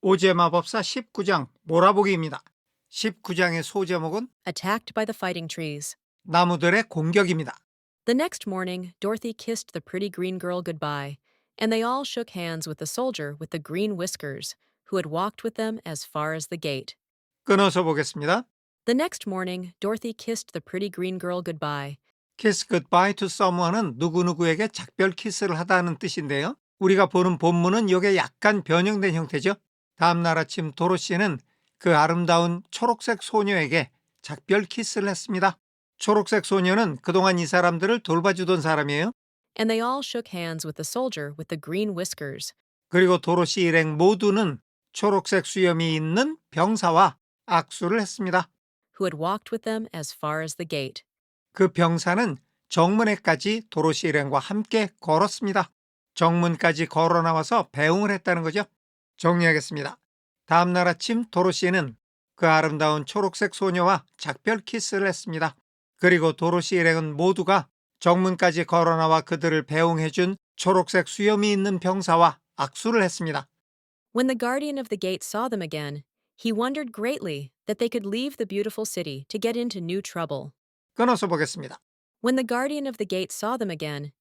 오즈의 마법사 19장 몰아보기입니다. 19장의 소제목은 Attacked by the fighting trees. 나무들의 공격입니다. The next morning, Dorothy kissed the pretty green girl goodbye, and they all shook hands with the soldier with the green whiskers, who had walked with them as far as the gate. 끊어서 보겠습니다. The next morning, Dorothy kissed the pretty green girl goodbye. Kiss goodbye to someone은 누구누구에게 작별 키스를 하다는 뜻인데요. 우리가 보는 본문은 이게 약간 변형된 형태죠. 다음날 아침 도로시는 그 아름다운 초록색 소녀에게 작별 키스를 했습니다. 초록색 소녀는 그동안 이 사람들을 돌봐주던 사람이에요. And they all shook hands with the soldier with the green whiskers. 그리고 도로시 일행 모두는 초록색 수염이 있는 병사와 악수를 했습니다. Who had walked with them as far as the gate. 그 병사는 정문에까지 도로시 일행과 함께 걸었습니다. 정문까지 걸어 나와서 배웅을 했다는 거죠. 정리하겠습니다. 다음날 아침 도로시는 그 아름다운 초록색 소녀와 작별 키스를 했습니다. 그리고 도로시 일행은 모두가 정문까지 걸어 나와 그들을 배웅해준 초록색 수염이 있는 병사와 악수를 했습니다. When the guardian of the gate saw them again, he wondered greatly that they could leave the beautiful city to get into new trouble. 끊어서 보겠습니다. When the guardian of the gate saw them again,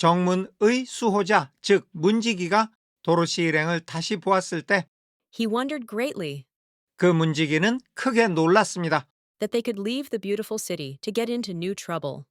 정문의 수호자, 즉 문지기가 도로시 일행을 다시 보았을 때 he wondered greatly 그 문지기는 크게 놀랐습니다. that they could leave the beautiful city to get into new trouble.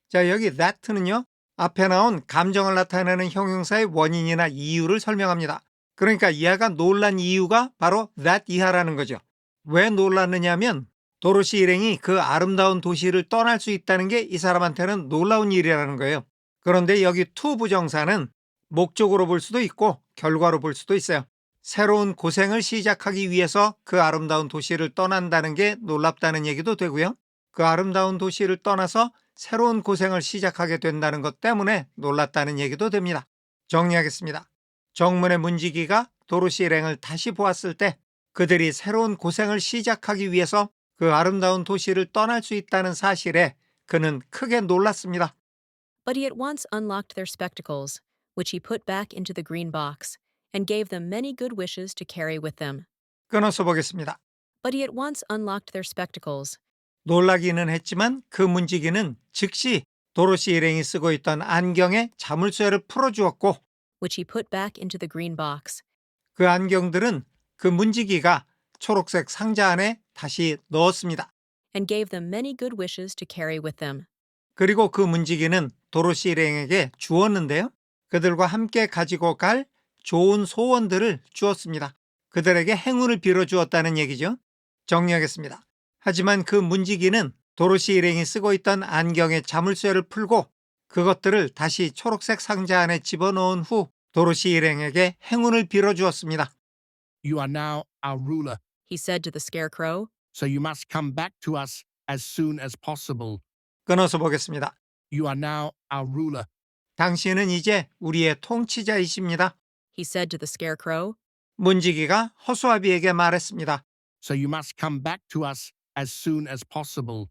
자, 여기 that는요. 앞에 나온 감정을 나타내는 형용사의 원인이나 이유를 설명합니다. 그러니까 이하가 놀란 이유가 바로 that 이하라는 거죠. 왜 놀랐느냐면 도로시 일행이 그 아름다운 도시를 떠날 수 있다는 게 이 사람한테는 놀라운 일이라는 거예요. 그런데 여기 to 부정사는 목적으로 볼 수도 있고 결과로 볼 수도 있어요. 새로운 고생을 시작하기 위해서 그 아름다운 도시를 떠난다는 게 놀랍다는 얘기도 되고요. 그 아름다운 도시를 떠나서 새로운 고생을 시작하게 된다는 것 때문에 놀랐다는 얘기도 됩니다. 정리하겠습니다. 정문의 문지기가 도로시 일행을 다시 보았을 때 그들이 새로운 고생을 시작하기 위해서 그 아름다운 도시를 떠날 수 있다는 사실에 그는 크게 놀랐습니다. But he at once unlocked their spectacles, which he put back into the green box, and gave them many good wishes to carry with them. 끊어서 보겠습니다. But he at once unlocked their spectacles, 놀라기는 했지만 그 문지기는 즉시 도로시 일행이 쓰고 있던 안경에 자물쇠를 풀어주었고 which he put back into the green box, 그 안경들은 그 문지기가 초록색 상자 안에 다시 넣었습니다. and gave them many good wishes to carry with them. 그리고 그 문지기는 도로시 일행에게 주었는데요. 그들과 함께 가지고 갈 좋은 소원들을 주었습니다. 그들에게 행운을 빌어주었다는 얘기죠. 정리하겠습니다. 하지만 그 문지기는 도로시 일행이 쓰고 있던 안경에 자물쇠를 풀고 그것들을 다시 초록색 상자 안에 집어넣은 후 도로시 일행에게 행운을 빌어주었습니다. You are now our ruler, He said to the scarecrow, so you must come back to us as soon as possible. 끊어서 보겠습니다. You are now our ruler, 당신은 이제 우리의 통치자이십니다. he said to the scarecrow, 문지기가 허수아비에게 말했습니다. so you must come back to us as soon as possible.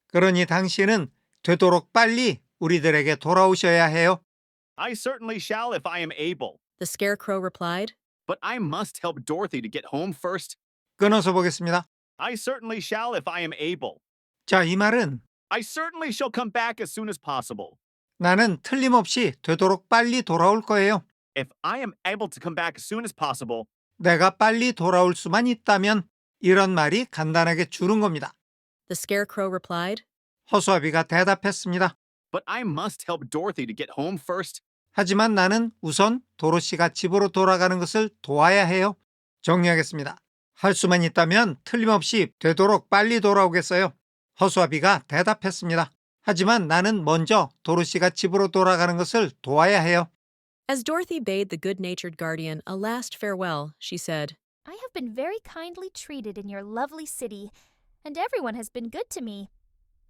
그러니 당신은 되도록 빨리 우리들에게 돌아오셔야 해요. I certainly shall if I am able. the scarecrow replied. But I must help Dorothy to get home first. 끊어서 보겠습니다. I certainly shall if I am able. 자, 이 말은 I certainly shall come back as soon as possible. 나는 틀림없이 되도록 빨리 돌아올 거예요. If I am able to come back as soon as possible, 내가 빨리 돌아올 수만 있다면 이런 말이 간단하게 주는 겁니다. The scarecrow replied, 허수아비가 대답했습니다. but I must help Dorothy to get home first. 하지만 나는 우선 도로시가 집으로 돌아가는 것을 도와야 해요. 정리하겠습니다. 할 수만 있다면 틀림없이 되도록 빨리 돌아오겠어요. 허수아비가 대답했습니다. 하지만 나는 먼저 도로시가 집으로 돌아가는 것을 도와야 해요. As Dorothy bade the good-natured guardian a last farewell, she said, I have been very kindly treated in your lovely city, and everyone has been good to me.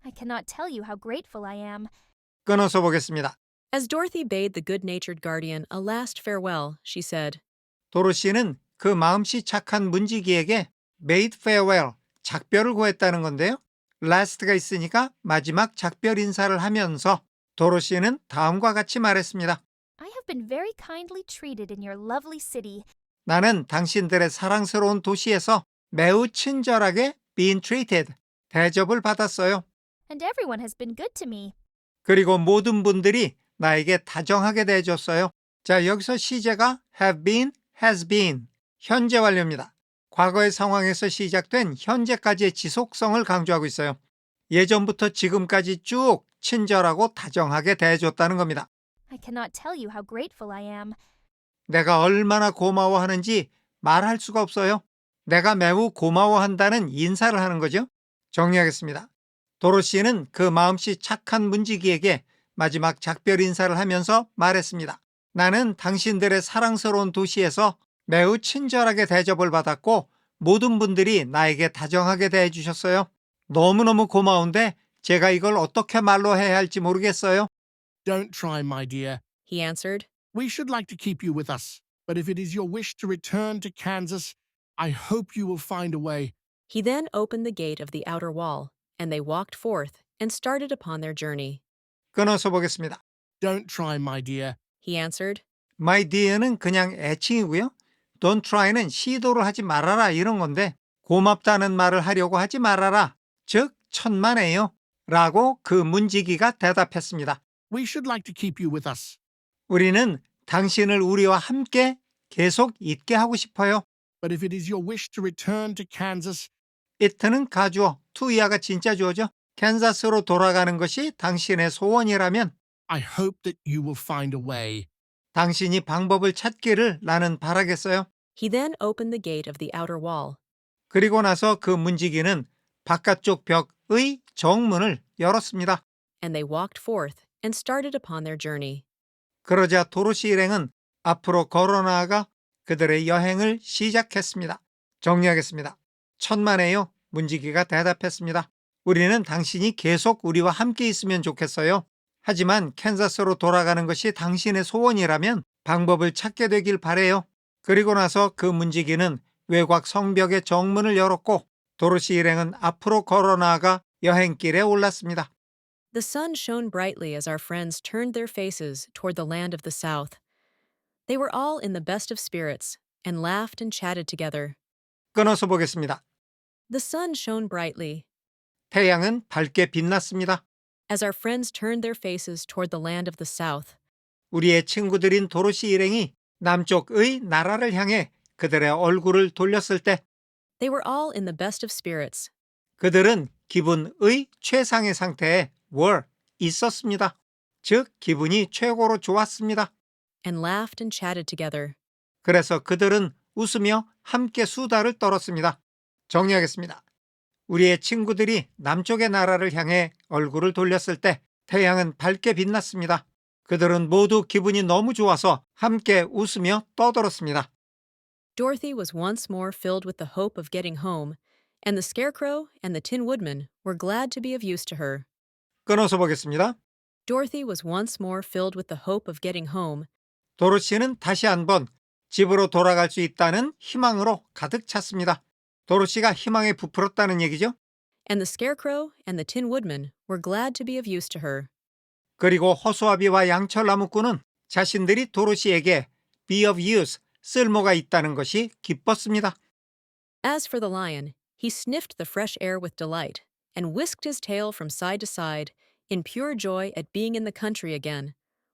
I cannot tell you how grateful I am. 끊어서 보겠습니다. As Dorothy bade the good-natured guardian a last farewell, she said, 도로시는 그 마음씨 착한 문지기에게 made farewell, 작별을 구했다는 건데요. last가 있으니까 마지막 작별 인사를 하면서 도로시는 다음과 같이 말했습니다. I have been very kindly treated in your lovely city, 나는 당신들의 사랑스러운 도시에서 매우 친절하게 being treated, 대접을 받았어요. And everyone has been good to me. 그리고 모든 분들이 나에게 다정하게 대해줬어요. 자, 여기서 시제가 have been, has been, 현재 완료입니다. 과거의 상황에서 시작된 현재까지의 지속성을 강조하고 있어요. 예전부터 지금까지 쭉 친절하고 다정하게 대해줬다는 겁니다. I cannot tell you how grateful I am. 내가 얼마나 고마워하는지 말할 수가 없어요. 내가 매우 고마워한다는 인사를 하는 거죠. 정리하겠습니다. 도로시는 그 마음씨 착한 문지기에게 마지막 작별 인사를 하면서 말했습니다. 나는 당신들의 사랑스러운 도시에서 매우 친절하게 대접을 받았고 모든 분들이 나에게 다정하게 대해주셨어요. 너무너무 고마운데 제가 이걸 어떻게 말로 해야 할지 모르겠어요. Don't try, my dear. He answered. We should like to keep you with us, but if it is your wish to return to Kansas, I hope you will find a way. He then opened the gate of the outer wall, and they walked forth and started upon their journey. 끊어서 보겠습니다. Don't try, my dear. He answered. My dear는 그냥 애칭이고요. Don't try는 시도를 하지 말아라 이런 건데 고맙다는 말을 하려고 하지 말아라. 즉 천만에요. 라고 그 문지기가 대답했습니다. We should like to keep you with us, 우리는 당신을 우리와 함께 계속 있게 하고 싶어요. but if it is your wish to return to Kansas, it는 가주어, to 이하가 진짜 주어죠. 캔자스로 돌아가는 것이 당신의 소원이라면 I hope that you will find a way. 당신이 방법을 찾기를 나는 바라겠어요. He then opened the gate of the outer wall. 그리고 나서 그 문지기는 바깥쪽 벽의 정문을 열었습니다. And they walked forth and started upon their journey. 그러자 도로시 일행은 앞으로 걸어 나아가 그들의 여행을 시작했습니다. 정리하겠습니다. 천만에요. 문지기가 대답했습니다. 우리는 당신이 계속 우리와 함께 있으면 좋겠어요. 하지만 캔자스로 돌아가는 것이 당신의 소원이라면 방법을 찾게 되길 바래요. 그리고 나서 그 문지기는 외곽 성벽의 정문을 열었고 도로시 일행은 앞으로 걸어 나아가 여행길에 올랐습니다. The sun shone brightly as our friends turned their faces toward the land of the south. They were all in the best of spirits and laughed and chatted together. 끊어서 보겠습니다. The sun shone brightly 태양은 밝게 빛났습니다. as our friends turned their faces toward the land of the south. 우리의 친구들인 도로시 일행이 남쪽의 나라를 향해 그들의 얼굴을 돌렸을 때 They were all in the best of spirits 그들은 기분의 최상의 상태에 있었습니다. 즉 기분이 최고로 좋았습니다. and laughed and chatted together. 그래서 그들은 웃으며 함께 수다를 떨었습니다. 정리하겠습니다. 우리의 친구들이 남쪽의 나라를 향해 얼굴을 돌렸을 때 태양은 밝게 빛났습니다. 그들은 모두 기분이 너무 좋아서 함께 웃으며 떠들었습니다. Dorothy was once more filled with the hope of getting home, and the Scarecrow and the Tin Woodman were glad to be of use to her. 끊어서 보겠습니다. Dorothy was once more filled with the hope of getting home, 도로시는 다시 한번 집으로 돌아갈 수 있다는 희망으로 가득 찼습니다. 도로시가 희망에 부풀었다는 얘기죠. and the Scarecrow and the Tin Woodman were glad to be of use to her. 그리고 허수아비와 양철나무꾼은 자신들이 도로시에게 be of use, 쓸모가 있다는 것이 기뻤습니다. As for the lion, he sniffed the fresh air with delight and whisked his tail from side to side in pure joy at being in the country again,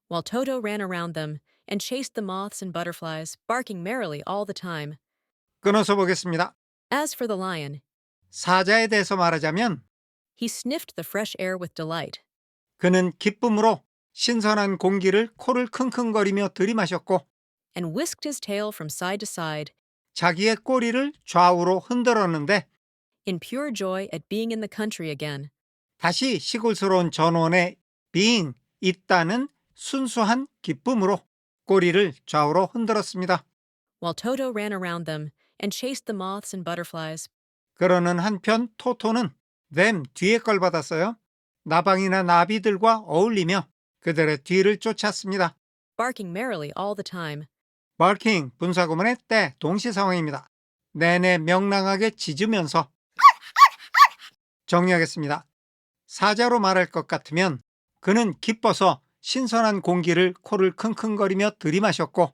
while Toto ran around them and chased the moths and butterflies, barking merrily all the time. 끊어서 보겠습니다. As for the lion, 사자에 대해서 말하자면 he sniffed the fresh air with delight 그는 기쁨으로 신선한 공기를 코를 킁킁거리며 들이마셨고 and whisked his tail from side to side 자기의 꼬리를 좌우로 흔들었는데 in pure joy at being in the country again. 다시 시골스러운 전원에 being, 있다는 순수한 기쁨으로 꼬리를 좌우로 흔들었습니다. While Toto ran around them and chased the moths and butterflies, 그러는 한편 토토는 them 뒤에 걸 받았어요. 나방이나 나비들과 어울리며 그들의 뒤를 쫓았습니다. barking merrily all the time. barking 분사구문의 때 동시 상황입니다. 내내 명랑하게 짖으면서 정리하겠습니다. 사자로 말할 것 같으면 그는 기뻐서 신선한 공기를 코를 킁킁거리며 들이마셨고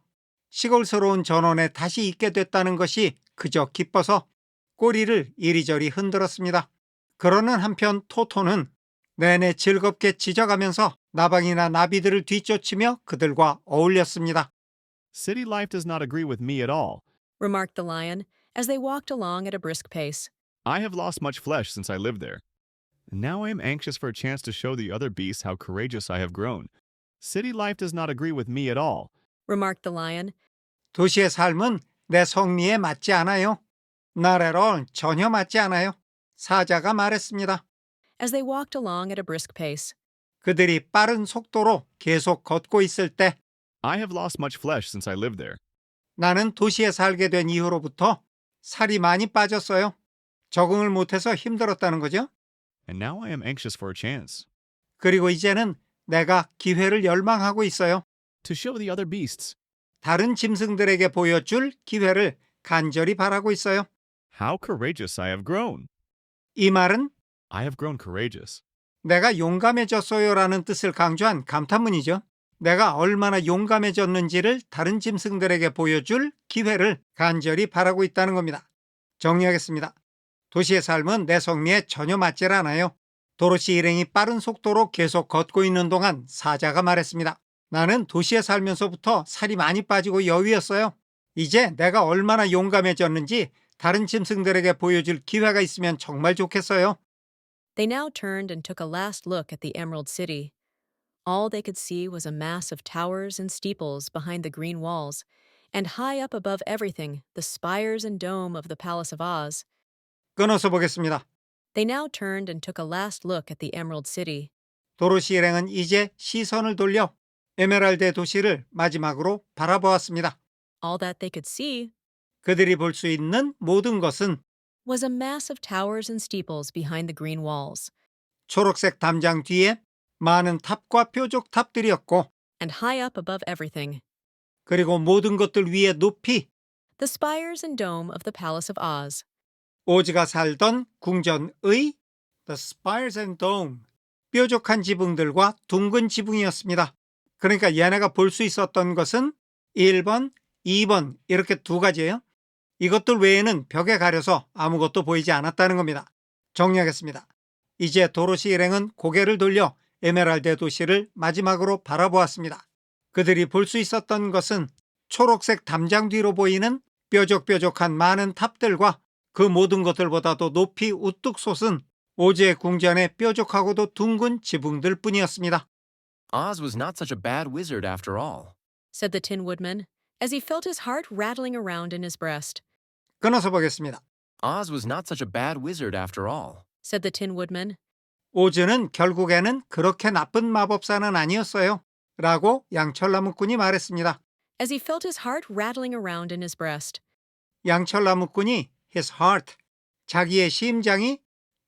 시골스러운 전원에 다시 있게 됐다는 것이 그저 기뻐서 꼬리를 이리저리 흔들었습니다. 그러는 한편 토토는 내내 즐겁게 짖어가면서 나방이나 나비들을 뒤쫓으며 그들과 어울렸습니다. City life does not agree with me at all. remarked the lion as they walked along at a brisk pace. I have lost much flesh since I lived there. Now I am anxious for a chance to show the other beasts how courageous I have grown. City life does not agree with me at all. remarked the lion. 도시의 삶은 내 성미에 맞지 않아요. Not at all, 전혀 맞지 않아요. 사자가 말했습니다. As they walked along at a brisk pace. 그들이 빠른 속도로 계속 걷고 있을 때 I have lost much flesh since I lived there. 나는 도시에 살게 된 이후로부터 살이 많이 빠졌어요. 적응을 못해서 힘들었다는 거죠. And now I am anxious for a chance 그리고 이제는 내가 기회를 열망하고 있어요. to show the other beasts 다른 짐승들에게 보여줄 기회를 간절히 바라고 있어요. how courageous I have grown. 이 말은 I have grown courageous. 내가 용감해졌어요라는 뜻을 강조한 감탄문이죠. 내가 얼마나 용감해졌는지를 다른 짐승들에게 보여줄 기회를 간절히 바라고 있다는 겁니다. 정리하겠습니다. 도시의 삶은 내 성미에 전혀 맞질 않아요. 도로시 일행이 빠른 속도로 계속 걷고 있는 동안 사자가 말했습니다. 나는 도시에 살면서부터 살이 많이 빠지고 여위였어요. 이제 내가 얼마나 용감해졌는지 다른 짐승들에게 보여줄 기회가 있으면 정말 좋겠어요. They now turned and took a last look at the Emerald City. All they could see was a mass of towers and steeples behind the green walls, and high up above everything, the spires and dome of the Palace of Oz. 끊어서 보겠습니다. They now turned and took a last look at the Emerald City. 도로시 일행은 이제 시선을 돌려 에메랄드 도시를 마지막으로 바라보았습니다. All that they could see 그들이 볼 수 있는 모든 것은 was a mass of towers and steeples behind the green walls, 초록색 담장 뒤에 많은 탑과 뾰족 탑들이었고 and high up above everything, 그리고 모든 것들 위에 높이 the spires and dome of the Palace of Oz. 오즈가 살던 궁전의 The Spires and Dome 뾰족한 지붕들과 둥근 지붕이었습니다. 그러니까 얘네가 볼 수 있었던 것은 1번, 2번 이렇게 두 가지예요. 이것들 외에는 벽에 가려서 아무것도 보이지 않았다는 겁니다. 정리하겠습니다. 이제 도로시 일행은 고개를 돌려 에메랄드 도시를 마지막으로 바라보았습니다. 그들이 볼 수 있었던 것은 초록색 담장 뒤로 보이는 뾰족뾰족한 많은 탑들과 그 모든 것들보다도 높이 우뚝 솟은 오즈의 궁전의 뾰족하고도 둥근 지붕들 뿐이었습니다. Oz was not such a bad wizard after all. Said the Tin Woodman, as he felt his heart rattling around in his breast. 끊어서 보겠습니다. Oz was not such a bad wizard after all. Said the Tin Woodman, 오즈는 결국에는 그렇게 나쁜 마법사는 아니었어요. 라고 양철나무꾼이 말했습니다. as he felt his heart rattling around in his breast. 양철나무꾼이 his heart, 자기의 심장이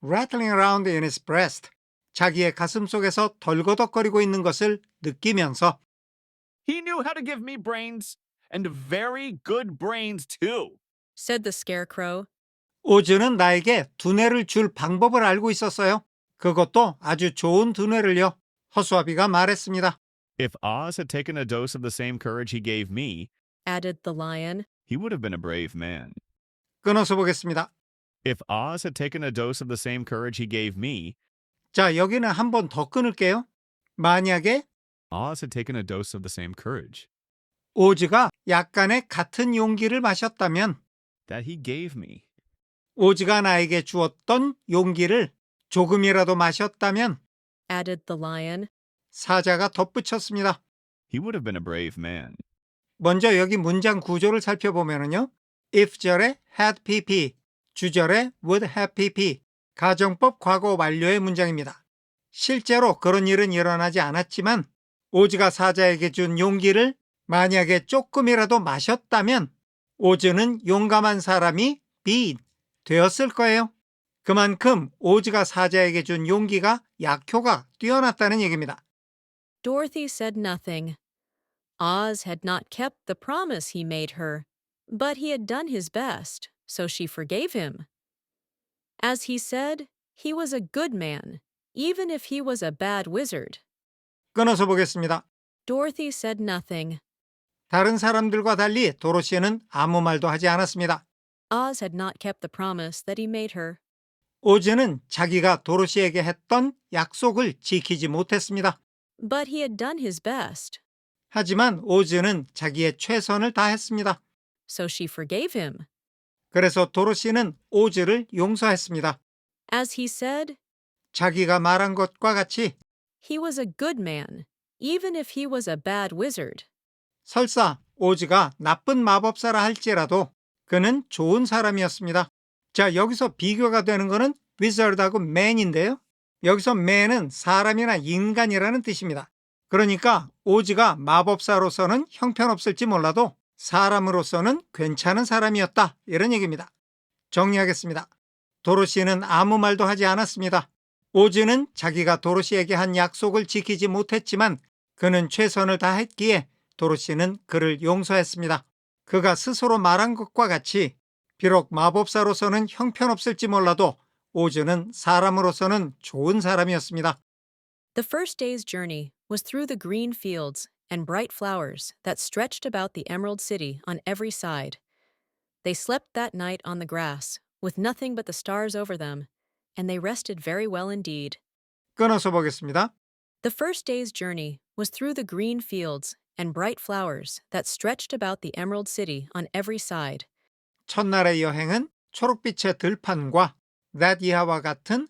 rattling around in his breast, 자기의 가슴 속에서 덜거덕거리고 있는 것을 느끼면서 He knew how to give me brains, and very good brains too. Said the Scarecrow, 오즈는 나에게 두뇌를 줄 방법을 알고 있었어요. 그것도 아주 좋은 두뇌를요. 허수아비가 말했습니다. If Oz had taken a dose of the same courage he gave me, added the Lion. he would have been a brave man. 끊어서 보겠습니다. If Oz had taken a dose of the same courage he gave me, 자, 여기는 한 번 더 끊을게요. 만약에 Oz had taken a dose of the same courage 오즈가 약간의 같은 용기를 마셨다면 that he gave me, 오즈가 나에게 주었던 용기를 조금이라도 마셨다면 added the Lion. 사자가 덧붙였습니다. he would have been a brave man. 먼저 여기 문장 구조를 살펴보면요. if절에 had pp, 주절에 would have pp, 가정법 과거 완료의 문장입니다. 실제로 그런 일은 일어나지 않았지만 오즈가 사자에게 준 용기를 만약에 조금이라도 마셨다면 오즈는 용감한 사람이 되었을 거예요. 그만큼 오즈가 사자에게 준 용기가 약효가 뛰어났다는 얘기입니다. Dorothy said nothing. Oz had not kept the promise he made her, but he had done his best, so she forgave him. As he said, he was a good man, even if he was a bad wizard. 끊어서 보겠습니다. Dorothy said nothing. 다른 사람들과 달리 도로시는 아무 말도 하지 않았습니다. Oz had not kept the promise that he made her. 오즈는 자기가 도로시에게 했던 약속을 지키지 못했습니다. But he had done his best, 하지만 오즈는 자기의 최선을 다했습니다. so she forgave him. 그래서 도로시는 오즈를 용서했습니다. As he said, 자기가 말한 것과 같이 he was a good man, even if he was a bad wizard. 설사 오즈가 나쁜 마법사라 할지라도 그는 좋은 사람이었습니다. 자, 여기서 비교가 되는 것은 wizard하고 man인데요. 여기서 man은 사람이나 인간이라는 뜻입니다. 그러니까 오즈가 마법사로서는 형편없을지 몰라도 사람으로서는 괜찮은 사람이었다, 이런 얘기입니다. 정리하겠습니다. 도로시는 아무 말도 하지 않았습니다. 오즈는 자기가 도로시에게 한 약속을 지키지 못했지만 그는 최선을 다했기에 도로시는 그를 용서했습니다. 그가 스스로 말한 것과 같이 비록 마법사로서는 형편없을지 몰라도 오즈는 사람으로서는 좋은 사람이었습니다. The first day's journey was through the green fields and bright flowers that stretched about the Emerald City on every side. They slept that night on the grass, with nothing but the stars over them, and they rested very well indeed. 끊어서 보겠습니다. The first day's journey was through the green fields and bright flowers that stretched about the Emerald City on every side. 첫날의 여행은 초록빛의 들판과 that 이하와 같은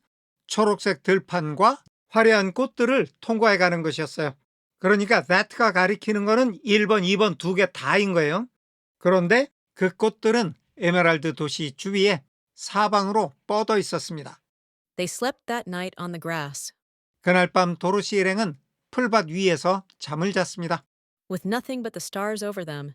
초록색 들판과 화려한 꽃들을 통과해 가는 것이었어요. 그러니까 that가 가리키는 거는 1번, 2번 두 개 다인 거예요. 그런데 그 꽃들은 에메랄드 도시 주위에 사방으로 뻗어 있었습니다. They slept that night on the grass, 그날 밤 도로시 일행은 풀밭 위에서 잠을 잤습니다. with nothing but the stars over them.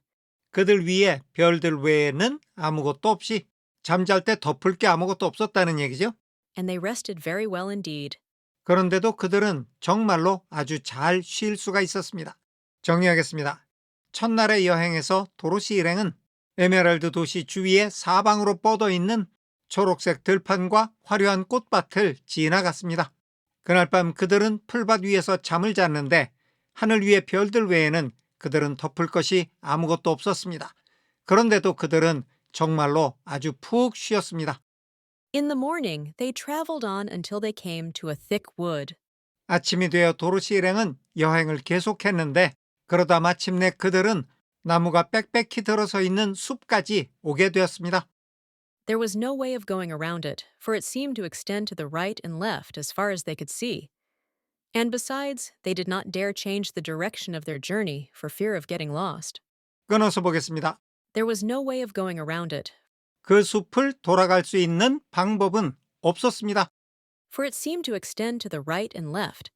그들 위에 별들 외에는 아무것도 없이 잠잘 때 덮을 게 아무것도 없었다는 얘기죠. And they rested very well indeed. 그런데도 그들은 정말로 아주 잘 쉴 수가 있었습니다. 정리하겠습니다. 첫날의 여행에서 도로시 일행은 에메랄드 도시 주위에 사방으로 뻗어 있는 초록색 들판과 화려한 꽃밭을 지나갔습니다. 그날 밤 그들은 풀밭 위에서 잠을 잤는데 하늘 위의 별들 외에는 그들은 덮을 것이 아무것도 없었습니다. 그런데도 그들은 정말로 아주 푹 쉬었습니다. In the morning, they traveled on until they came to a thick wood. 아침이 되어 도로시 일행은 여행을 계속했는데 그러다 마침내 그들은 나무가 빽빽히 들어서 있는 숲까지 오게 되었습니다. There was no way of going around it, for it seemed to extend to the right and left as far as they could see. And besides, they did not dare change the direction of their journey for fear of getting lost. 끊어서 보겠습니다. There was no way of going around it, 그 숲을 돌아갈 수 있는 방법은 없었습니다. for it seemed to extend to the right and left.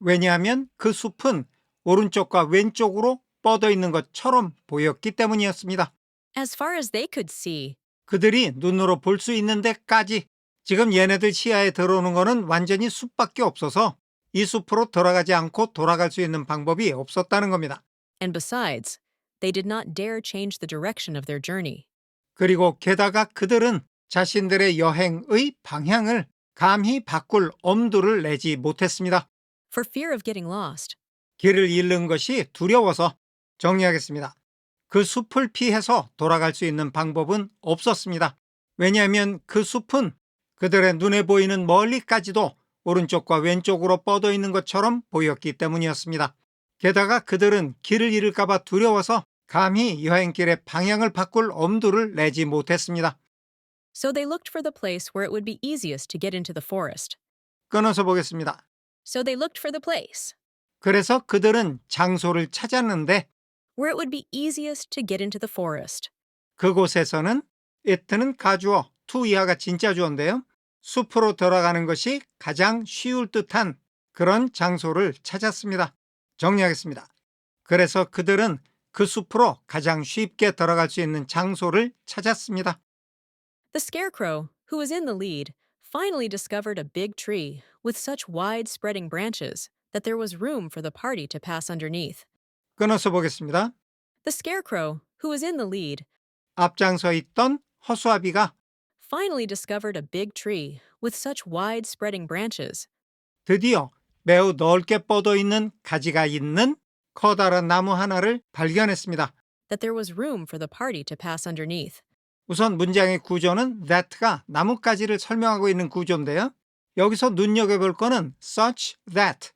왜냐하면 그 숲은 오른쪽과 왼쪽으로 뻗어 있는 것처럼 보였기 때문이었습니다. As far as they could see, 그들이 눈으로 볼 수 있는 데까지 지금 얘네들 시야에 들어오는 거는 완전히 숲밖에 없어서 이 숲으로 들어가지 않고 돌아갈 수 있는 방법이 없었다는 겁니다. and besides, they did not dare change the direction of their journey. 그리고 게다가 그들은 자신들의 여행의 방향을 감히 바꿀 엄두를 내지 못했습니다. For fear of getting lost, 길을 잃는 것이 두려워서. 정리하겠습니다. 그 숲을 피해서 돌아갈 수 있는 방법은 없었습니다. 왜냐하면 그 숲은 그들의 눈에 보이는 멀리까지도 오른쪽과 왼쪽으로 뻗어 있는 것처럼 보였기 때문이었습니다. 게다가 그들은 길을 잃을까 봐 두려워서 감히 여행길의 방향을 바꿀 엄두를 내지 못했습니다. so they looked for the place where it would be easiest to get into the forest. 끊어서 보겠습니다. So they looked for the place 그래서 그들은 장소를 찾았는데 where it would be easiest to get into the forest. 그곳에서는 it는 가주어, to 이하가 진짜 주어인데요. 숲으로 들어가는 것이 가장 쉬울 듯한 그런 장소를 찾았습니다. 정리하겠습니다. 그래서 그들은 그 숲으로 가장 쉽게 들어갈 수 있는 장소를 찾았습니다. The scarecrow, who was in the lead, finally discovered a big tree with such wide spreading branches that there was room for the party to pass underneath. 끊어서 보겠습니다. The scarecrow, who was in the lead, 앞장서 있던 허수아비가 finally discovered a big tree with such wide spreading branches 드디어 매우 넓게 뻗어 있는 가지가 있는 커다란 나무 하나를 발견했습니다. that there was room for the party to pass underneath. 우선 문장의 구조는 that가 나뭇가지를 설명하고 있는 구조인데요. 여기서 눈여겨볼 거는 such that.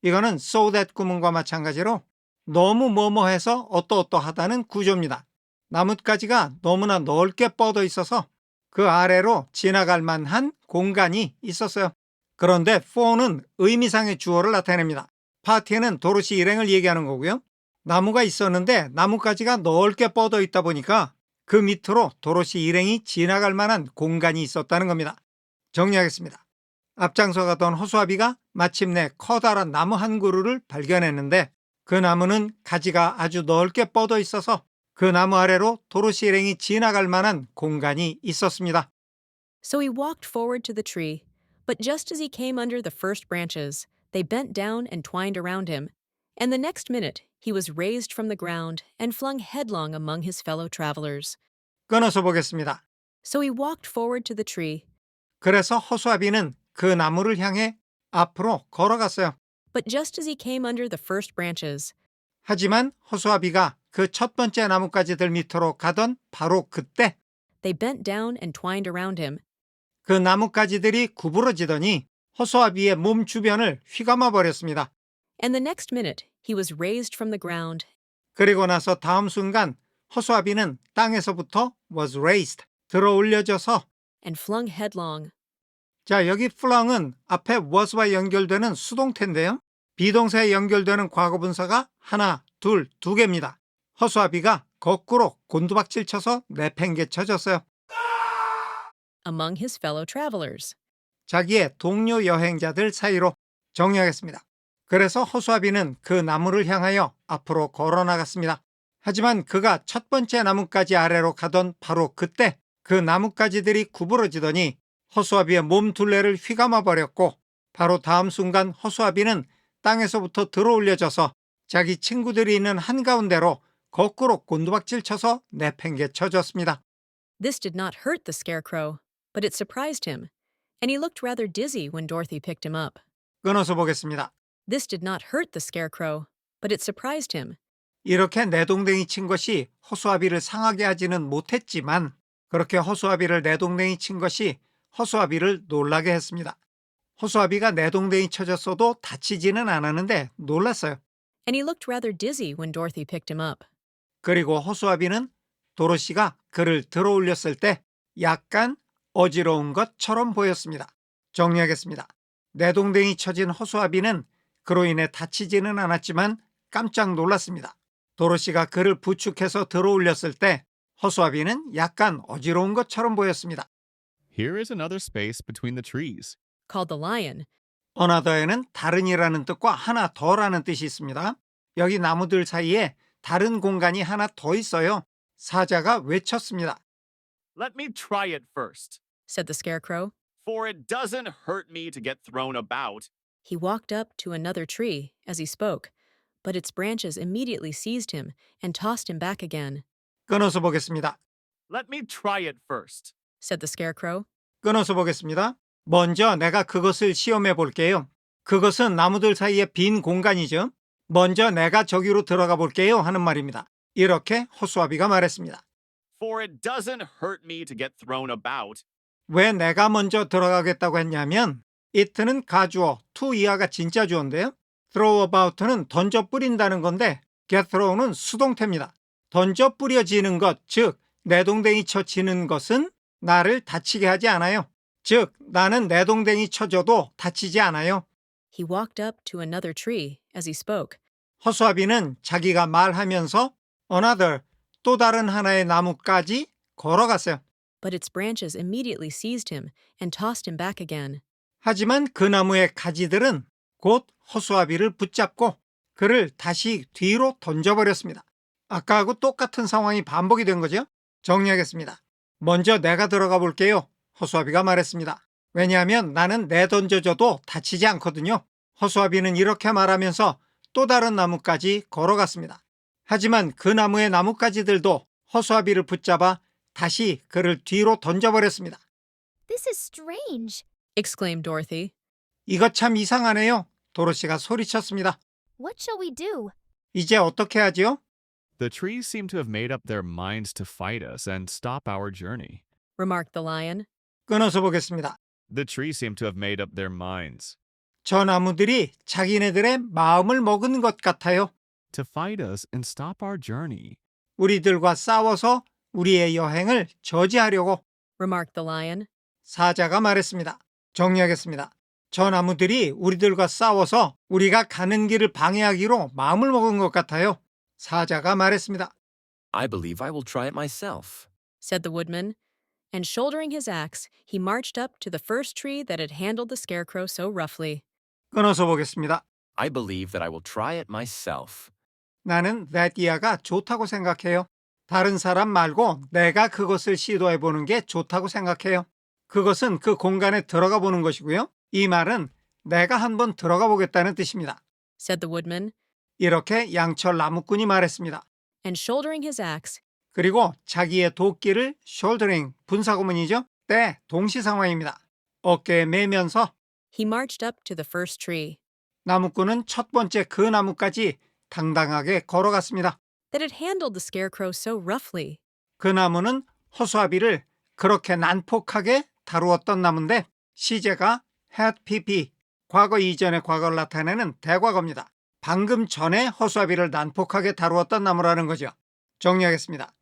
이거는 so that 구문과 마찬가지로 너무 뭐뭐해서 어떠어떠하다는 구조입니다. 나뭇가지가 너무나 넓게 뻗어 있어서 그 아래로 지나갈 만한 공간이 있었어요. 그런데 for는 의미상의 주어를 나타냅니다. 파티에는 도로시 일행을 얘기하는 거고요. 나무가 있었는데 나뭇가지가 넓게 뻗어 있다 보니까 그 밑으로 도로시 일행이 지나갈 만한 공간이 있었다는 겁니다. 정리하겠습니다. 앞장서 가던 호수아비가 마침내 커다란 나무 한 그루를 발견했는데 그 나무는 가지가 아주 넓게 뻗어 있어서 그 나무 아래로 도로시 일행이 지나갈 만한 공간이 있었습니다. So he walked forward to the tree, but just as he came under the first branches, they bent down and twined around him, and the next minute he was raised from the ground and flung headlong among his fellow travelers. 끊어서 보겠습니다. So he walked forward to the tree, 그래서 호수아비는 그 나무를 향해 앞으로 걸어갔어요. but just as he came under the first branches, 하지만 호수아비가 그 첫 번째 나뭇가지들 밑으로 가던 바로 그때 they bent down and twined around him, 그 나뭇가지들이 구부러지더니 호수아비의 몸 주변을 휘감아 버렸습니다. and the next minute he was raised from the ground 그리고 나서 다음 순간 호수아비는 땅에서부터 was raised, 들어 올려져서 and flung headlong. 자, 여기 flung은 앞에 was와 연결되는 수동태인데요. 비동사에 연결되는 과거분사가 하나, 둘, 두 개입니다. 호수아비가 거꾸로 곤두박질 쳐서 내팽개쳐졌어요. Among his fellow travelers. 자기의 동료 여행자들 사이로. 정리하겠습니다. 그래서 호수아비는 그 나무를 향하여 앞으로 걸어 나갔습니다. 하지만 그가 첫 번째 나뭇가지 아래로 가던 바로 그때 그 나뭇가지들이 구부러지더니 호수아비의 몸 둘레를 휘감아 버렸고 바로 다음 순간 호수아비는 땅에서부터 들어 올려져서 자기 친구들이 있는 한가운데로 거꾸로 곤두박질 쳐서 내팽개쳐졌습니다. This did not hurt the scarecrow, but it surprised him, and he looked rather dizzy when Dorothy picked him up. 끊어서 보겠습니다. This did not hurt the scarecrow, but it surprised him. 이렇게 내동댕이 친 것이 호수아비를 상하게 하지는 못했지만 그렇게 호수아비를 내동댕이 친 것이 호수아비를 놀라게 했습니다. 호수아비가 내동댕이 쳐졌어도 다치지는 않았는데 놀랐어요. And he looked rather dizzy when Dorothy picked him up. 그리고 호수아비는 도로시가 그를 들어 올렸을 때 약간 어지러운 것처럼 보였습니다. 정리하겠습니다. 내동댕이 쳐진 호수아비는 그로 인해 다치지는 않았지만 깜짝 놀랐습니다. 도로시가 그를 부축해서 들어 올렸을 때 호수아비는 약간 어지러운 것처럼 보였습니다. Here is another space between the trees. Called the lion. another에는 다른이라는 뜻과 하나 더라는 뜻이 있습니다. 여기 나무들 사이에 다른 공간이 하나 더 있어요. 사자가 외쳤습니다. Let me try it first, Said the scarecrow. for it doesn't hurt me to get thrown about. He walked up to another tree as he spoke, but its branches immediately seized him and tossed him back again. 끊어서 보겠습니다. Let me try it first. Said the scarecrow. 끊어서 보겠습니다. 먼저 내가 그것을 시험해 볼게요. 그것은 나무들 사이에 빈 공간이죠. 먼저 내가 저기로 들어가 볼게요 하는 말입니다. 이렇게 호수아비가 말했습니다. For it doesn't hurt me to get thrown about. 왜 내가 먼저 들어가겠다고 했냐면 it는 가주어, to 이하가 진짜 주어인데요. throw about는 던져 뿌린다는 건데 get throw는 수동태입니다. 던져 뿌려지는 것, 즉 내동댕이 쳐지는 것은 나를 다치게 하지 않아요. 즉 나는 내동댕이 쳐져도 다치지 않아요. He walked up to another tree as he spoke, 호수아비는 자기가 말하면서 another, 또 다른 하나의 나무까지 걸어갔어요. but its branches immediately seized him and tossed him back again. 하지만 그 나무의 가지들은 곧 호수아비를 붙잡고 그를 다시 뒤로 던져버렸습니다. 아까하고 똑같은 상황이 반복이 된 거죠. 정리하겠습니다. 먼저 내가 들어가 볼게요. 호수아비가 말했습니다. 왜냐하면 나는 내던져져도 다치지 않거든요. 호수아비는 이렇게 말하면서 또 다른 나무까지 걸어갔습니다. 하지만 그 나무의 나뭇가지들도 호수아비를 붙잡아 다시 그를 뒤로 던져버렸습니다. This is strange. Exclaimed Dorothy. 이거 참 이상하네요. 도로시가 소리쳤습니다. What shall we do? 이제 어떻게 하지요? The trees seem to have made up their minds to fight us and stop our journey. remarked the lion. 끊어서 보겠습니다. The trees seem to have made up their minds 저 나무들이 자기네들의 마음을 먹은 것 같아요. to fight us and stop our journey. 우리들과 싸워서 우리의 여행을 저지하려고. remarked the lion. 사자가 말했습니다. 정리하겠습니다. 저 나무들이 우리들과 싸워서 우리가 가는 길을 방해하기로 마음을 먹은 것 같아요. 사자가 말했습니다. I believe I will try it myself. said the woodman, and shouldering his axe, he marched up to the first tree that had handled the scarecrow so roughly. 끊어서 보겠습니다. I believe that I will try it myself. 나는 that year가 좋다고 생각해요. 다른 사람 말고 내가 그것을 시도해보는 게 좋다고 생각해요. 그것은 그 공간에 들어가 보는 것이고요. 이 말은 내가 한번 들어가 보겠다는 뜻입니다. said the woodman, 이렇게 양철 나무꾼이 말했습니다. and shouldering his axe, 그리고 자기의 도끼를 shouldering, 분사구문이죠. 때 동시상황입니다. 어깨에 매면서 he marched up to the first tree 나무꾼은 첫 번째 그 나무까지 당당하게 걸어갔습니다. that had handled the scarecrow so roughly. 그 나무는 허수아비를 그렇게 난폭하게 다루었던 나무인데 시제가 had pp, 과거 이전의 과거를 나타내는 대과거입니다. 방금 전에 허수아비를 난폭하게 다루었던 나무라는 거죠. 정리하겠습니다.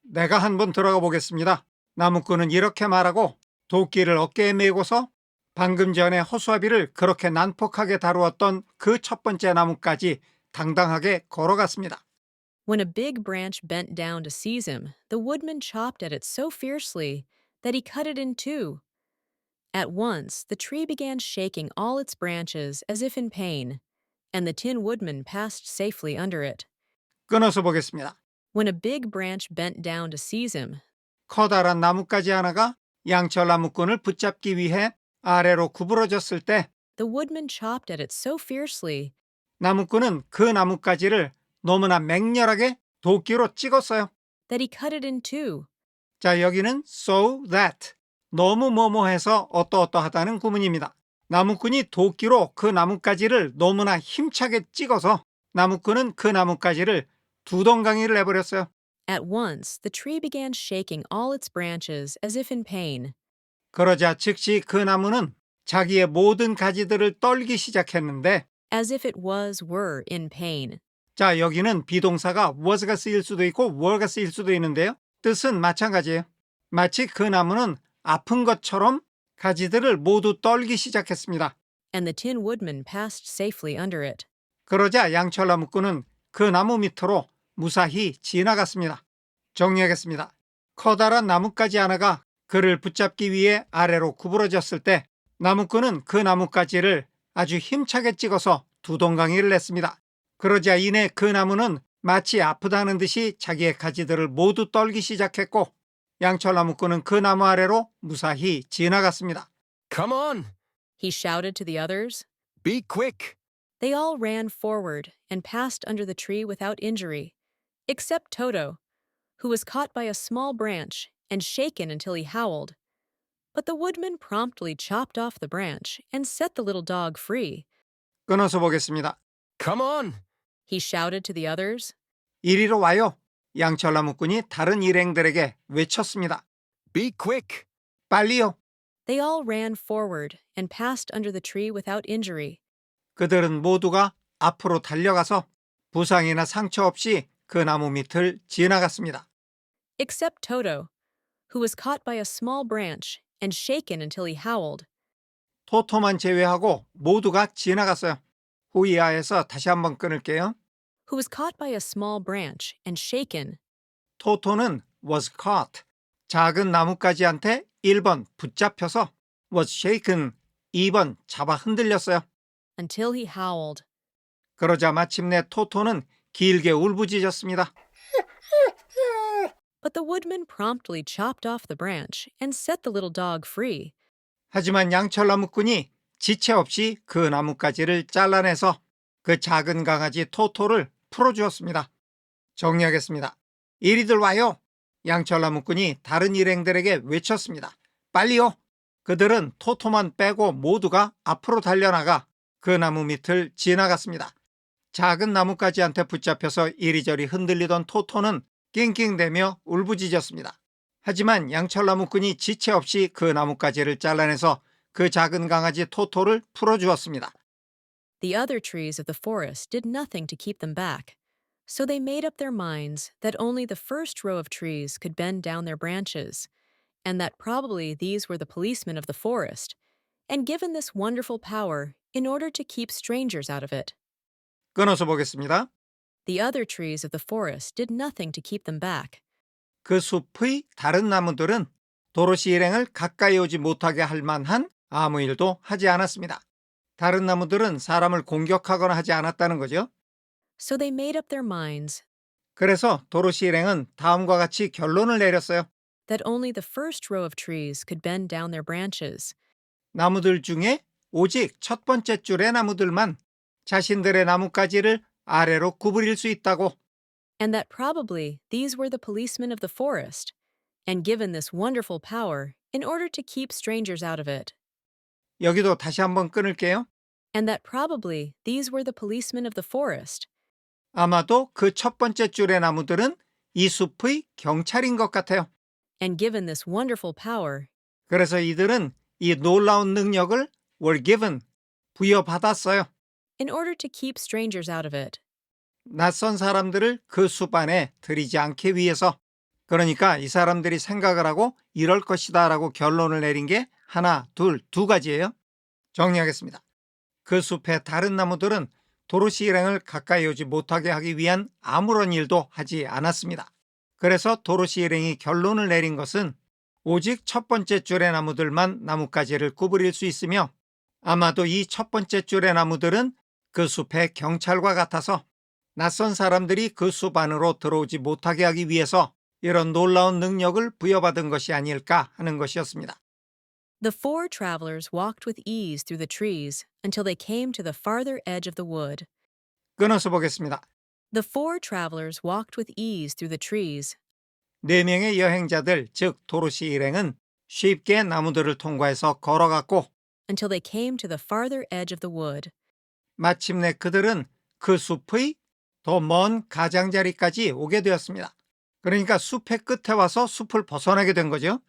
내가 한번 들어가 보겠습니다. 나무꾼은 이렇게 말하고 도끼를 어깨에 메고서 방금 전에 허수아비를 그렇게 난폭하게 다루었던 그 첫 번째 나무까지 당당하게 걸어갔습니다. When a big branch bent down to seize him, the woodman chopped at it so fiercely that he cut it in two. At once, the tree began shaking all its branches as if in pain, and the Tin Woodman passed safely under it. 끊어서 보겠습니다. When a big branch bent down to seize him, 커다란 나뭇가지 하나가 양철 나무꾼을 붙잡기 위해 아래로 구부러졌을 때 the woodman chopped at it so fiercely 나무꾼은 그 나뭇가지를 너무나 맹렬하게 도끼로 찍었어요. that he cut it in two. 자, 여기는 so that, 너무 뭐뭐해서 어떠어떠하다는 구문입니다. 나무꾼이 도끼로 그 나뭇가지를 너무나 힘차게 찍어서 나무꾼은 그 나뭇가지를 두 덩강이를 내버렸어요. At once, the tree began shaking all its branches as if in pain, 그러자 즉시 그 나무는 자기의 모든 가지들을 떨기 시작했는데 as if it were in pain. 자, 여기는 비동사가 was가 쓰일 수도 있고 were가 쓰일 수도 있는데요. 뜻은 마찬가지예요. 마치 그 나무는 아픈 것처럼 가지들을 모두 떨기 시작했습니다. And the Tin Woodman passed safely under it. 그러자 양철 나무꾼은 그 나무 밑으로 무사히 지나갔습니다. 정리하겠습니다. 커다란 나뭇가지 하나가 그를 붙잡기 위해 아래로 구부러졌을 때 나무꾼은 그 나뭇가지를 아주 힘차게 찍어서 두 동강이를 냈습니다. 그러자 이내 그 나무는 마치 아프다는 듯이 자기의 가지들을 모두 떨기 시작했고 양철 나무꾼은 그 나무 아래로 무사히 지나갔습니다. Come on! He shouted to the others. Be quick! They all ran forward and passed under the tree without injury, except Toto, who was caught by a small branch and shaken until he howled. But the woodman promptly chopped off the branch and set the little dog free. 끊어서 보겠습니다. Come on! He shouted to the others. 이리로 와요. 양철 나무꾼이 다른 일행들에게 외쳤습니다. Be quick! 빨리요. They all ran forward and passed under the tree without injury, 그들은 모두가 앞으로 달려가서 부상이나 상처 없이 그 나무 밑을 지나갔습니다. except Toto, who was caught by a small branch and shaken until he howled. 토토만 제외하고 모두가 지나갔어요. 후이아에서 다시 한번 끊을게요. Who was caught by a small branch and shaken 토토는 was caught, 작은 나뭇가지한테 1번 붙잡혀서 was shaken, 2번 잡아 흔들렸어요. until he howled. 그러자 마침내 토토는 길게 울부짖었습니다. But the woodman promptly chopped off the branch and set the little dog free. 하지만 양철 나무꾼이 지체 없이 그 나뭇가지를 잘라내서 그 작은 강아지 토토를 풀어주었습니다. 정리하겠습니다. 이리들 와요. 양철 나무꾼이 다른 일행들에게 외쳤습니다. 빨리요. 그들은 토토만 빼고 모두가 앞으로 달려나가 그 나무 밑을 지나갔습니다. 작은 나뭇가지한테 붙잡혀서 이리저리 흔들리던 토토는 낑낑대며 울부짖었습니다. 하지만 양철나무꾼이 지체 없이 그 나뭇가지를 잘라내서 그 작은 강아지 토토를 풀어주었습니다. The other trees of the forest did nothing to keep them back, so they made up their minds that only the first row of trees could bend down their branches, and that probably these were the policemen of the forest, and given this wonderful power in order to keep strangers out of it. 끊어서 보겠습니다. The other trees of the forest did nothing to keep them back, 그 숲의 다른 나무들은 도로시 일행을 가까이 오지 못하게 할 만한 아무 일도 하지 않았습니다. 다른 나무들은 사람을 공격하거나 하지 않았다는 거죠. so they made up their minds 그래서 도로시 일행은 다음과 같이 결론을 내렸어요. that only the first row of trees could bend down their branches, 나무들 중에 오직 첫 번째 줄의 나무들만 자신들의 나뭇가지를 아래로 구부릴 수 있다고. and that probably these were the policemen of the forest, and given this wonderful power in order to keep strangers out of it, 여기도 다시 한번 끊을게요. and that probably these were the policemen of the forest, 아마도 그 첫 번째 줄의 나무들은 이 숲의 경찰인 것 같아요. and given this wonderful power 그래서 이들은 이 놀라운 능력을 were given, 부여받았어요. in order to keep strangers out of it. 낯선 사람들을 그 숲 안에 들이지 않기 위해서. 그러니까 이 사람들이 생각을 하고 이럴 것이다 라고 결론을 내린 게 하나, 두 가지예요. 정리하겠습니다. 그 숲의 다른 나무들은 도로시 일행을 가까이 오지 못하게 하기 위한 아무런 일도 하지 않았습니다. 그래서 도로시 일행이 결론을 내린 것은 오직 첫 번째 줄의 나무들만 나뭇가지를 구부릴 수 있으며, 아마도 이 첫 번째 줄의 나무들은 그 숲의 경찰과 같아서 낯선 사람들이 그 숲 안으로 들어오지 못하게 하기 위해서 이런 놀라운 능력을 부여받은 것이 아닐까 하는 것이었습니다. The four travelers walked with ease through the trees until they came to the farther edge of the wood. 끊어서 보겠습니다. The four travelers walked with ease through the trees 네 명의 여행자들, 즉 도로시 일행은 쉽게 나무들을 통과해서 걸어갔고, until they came to the farther edge of the wood. 마침내 그들은 그 숲의 더 먼 가장자리까지 오게 되었습니다. 그러니까 숲의 끝에 와서 숲을 벗어나게 된 거죠.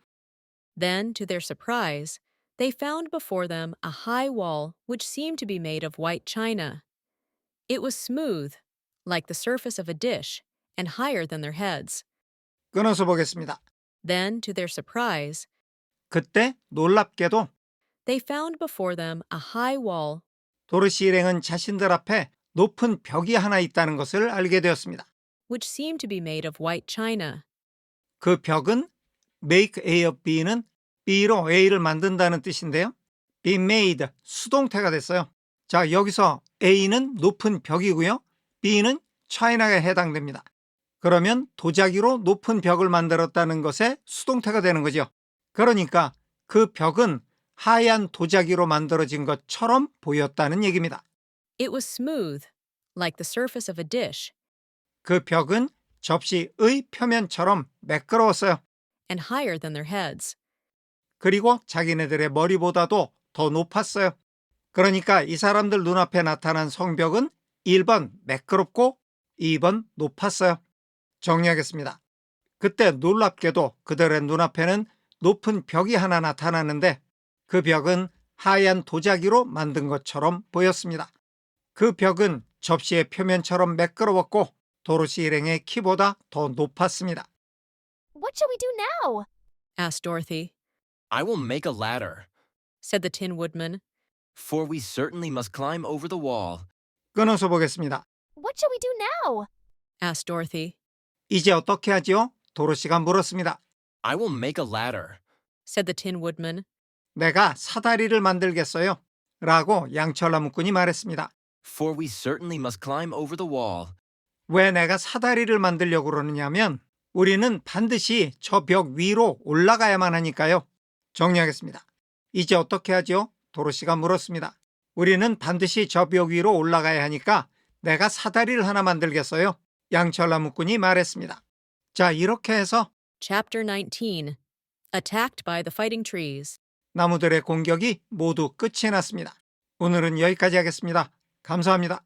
Then, to their surprise, they found before them a high wall which seemed to be made of white china. It was smooth, like the surface of a dish, and higher than their heads. 끊어서 보겠습니다. Then, to their surprise, 그때 놀랍게도 they found before them a high wall 도로시 일행은 자신들 앞에 높은 벽이 하나 있다는 것을 알게 되었습니다. which seemed to be made of white china. 그 벽은 make A of B는 B로 A를 만든다는 뜻인데요. be made, 수동태가 됐어요. 자, 여기서 A는 높은 벽이고요. B는 China에 해당됩니다. 그러면 도자기로 높은 벽을 만들었다는 것의 수동태가 되는 거죠. 그러니까 그 벽은 하얀 도자기로 만들어진 것처럼 보였다는 얘기입니다. It was smooth, like the surface of a dish, 그 벽은 접시의 표면처럼 매끄러웠어요. and higher than their heads. 그리고 자기네들의 머리보다도 더 높았어요. 그러니까 이 사람들 눈앞에 나타난 성벽은 1번 매끄럽고 2번 높았어요. 정리하겠습니다. 그때 놀랍게도 그들의 눈앞에는 높은 벽이 하나 나타나는데 그 벽은 하얀 도자기로 만든 것처럼 보였습니다. 그 벽은 접시의 표면처럼 매끄러웠고 도로시 일행의 키보다 더 높았습니다. What shall we do now? Asked Dorothy. I will make a ladder, Said the Tin Woodman. for we certainly must climb over the wall. 끊어서 보겠습니다. What shall we do now? Asked Dorothy. 이제 어떻게 하지요? 도로시가 물었습니다. I will make a ladder. Said the Tin Woodman. 내가 사다리를 만들겠어요. 라고 양철나무꾼이 말했습니다. For we certainly must climb over the wall. 왜 내가 사다리를 만들려고 그러느냐면 우리는 반드시 저 벽 위로 올라가야만 하니까요. 정리하겠습니다. 이제 어떻게 하죠? 도로시가 물었습니다. 우리는 반드시 저 벽 위로 올라가야 하니까 내가 사다리를 하나 만들겠어요. 양철나무꾼이 말했습니다. 자, 이렇게 해서 Chapter 19. Attacked by the Fighting Trees. 나무들의 공격이 모두 끝이 났습니다. 오늘은 여기까지 하겠습니다. 감사합니다.